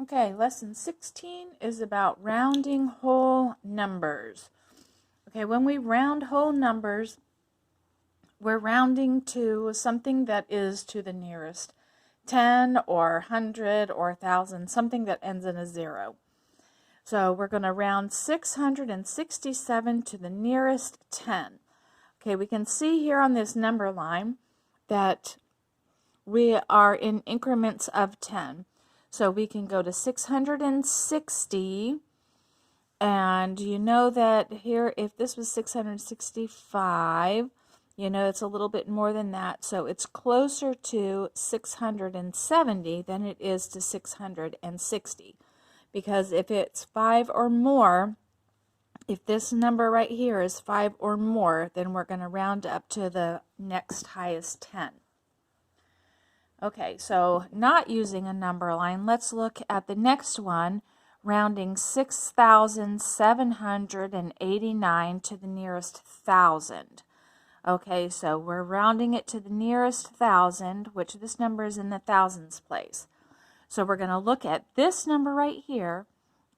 Okay, lesson 16 is about rounding whole numbers. Okay, when we round whole numbers, we're rounding to something that is to the nearest 10 or 100 or 1,000, something that ends in a 0. So we're going to round 667 to the nearest 10. Okay, we can see here on this number line that we are in increments of 10. So we can go to 660, and you know that here, if this was 665, you know it's a little bit more than that. So it's closer to 670 than it is to 660. Because if it's 5 or more, if this number right here is 5 or more, then we're going to round up to the next highest 10. Okay, so not using a number line, let's look at the next one, rounding 6,789 to the nearest 1,000. Okay, so we're rounding it to the nearest 1,000, which this number is in the thousands place. So we're going to look at this number right here.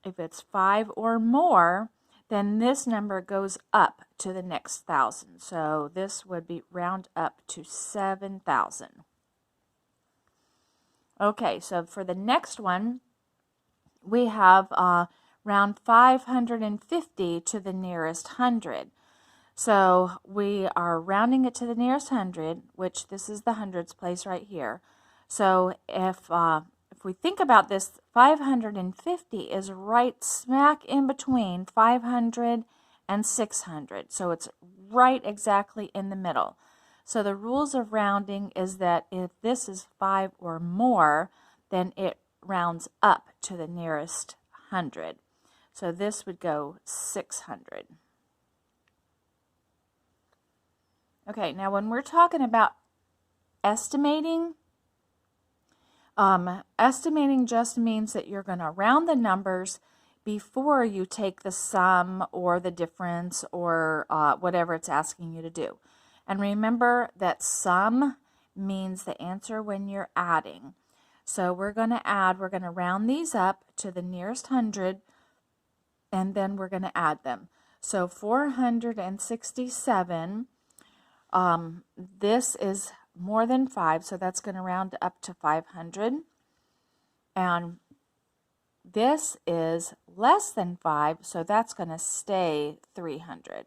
If it's 5 or more, then this number goes up to the next 1,000. So this would be round up to 7,000. Okay, so for the next one, we have round 550 to the nearest 100. So we are rounding it to the nearest 100, which this is the hundreds place right here. So if we think about this, 550 is right smack in between 500 and 600. So it's right exactly in the middle. So the rules of rounding is that if this is 5 or more, then it rounds up to the nearest 100. So this would go 600. Okay, now when we're talking about estimating, estimating just means that you're going to round the numbers before you take the sum or the difference or whatever it's asking you to do. And remember that sum means the answer when you're adding. So we're going to add, we're going to round these up to the nearest 100, and then we're going to add them. So 467, this is more than 5, so that's going to round up to 500. And this is less than 5, so that's going to stay 300.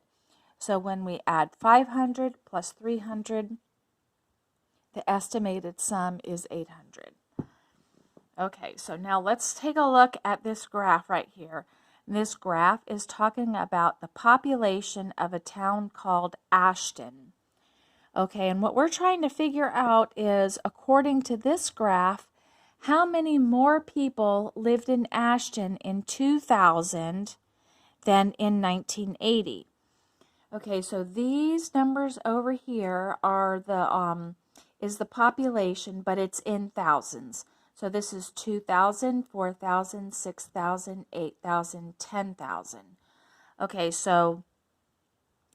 So when we add 500 plus 300, the estimated sum is 800. Okay, so now let's take a look at this graph right here. This graph is talking about the population of a town called Ashton. Okay, and what we're trying to figure out is, according to this graph, how many more people lived in Ashton in 2000 than in 1980. Okay, so these numbers over here are the is the population, but it's in thousands. So this is 2,000, 4,000, 6,000, 8,000, 10,000. Okay, so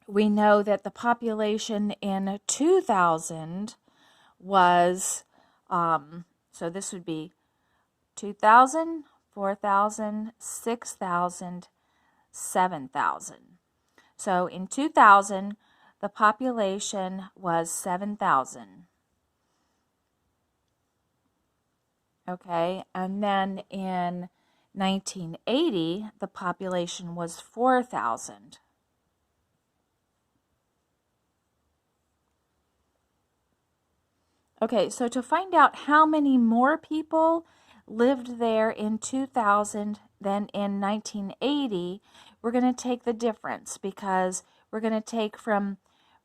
we know that the population in 2000 was, so this would be 2,000, 4,000, 6,000, 7,000. So in 2000, the population was 7,000. Okay, and then in 1980, the population was 4,000. Okay, so to find out how many more people lived there in 2000 than in 1980, we're going to take the difference, because we're going to take from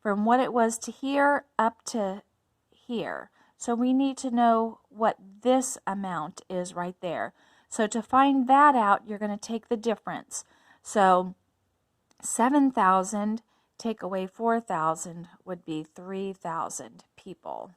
what it was to here up to here. So we need to know what this amount is right there. So to find that out, you're going to take the difference. So 7,000 take away 4,000 would be 3,000 people.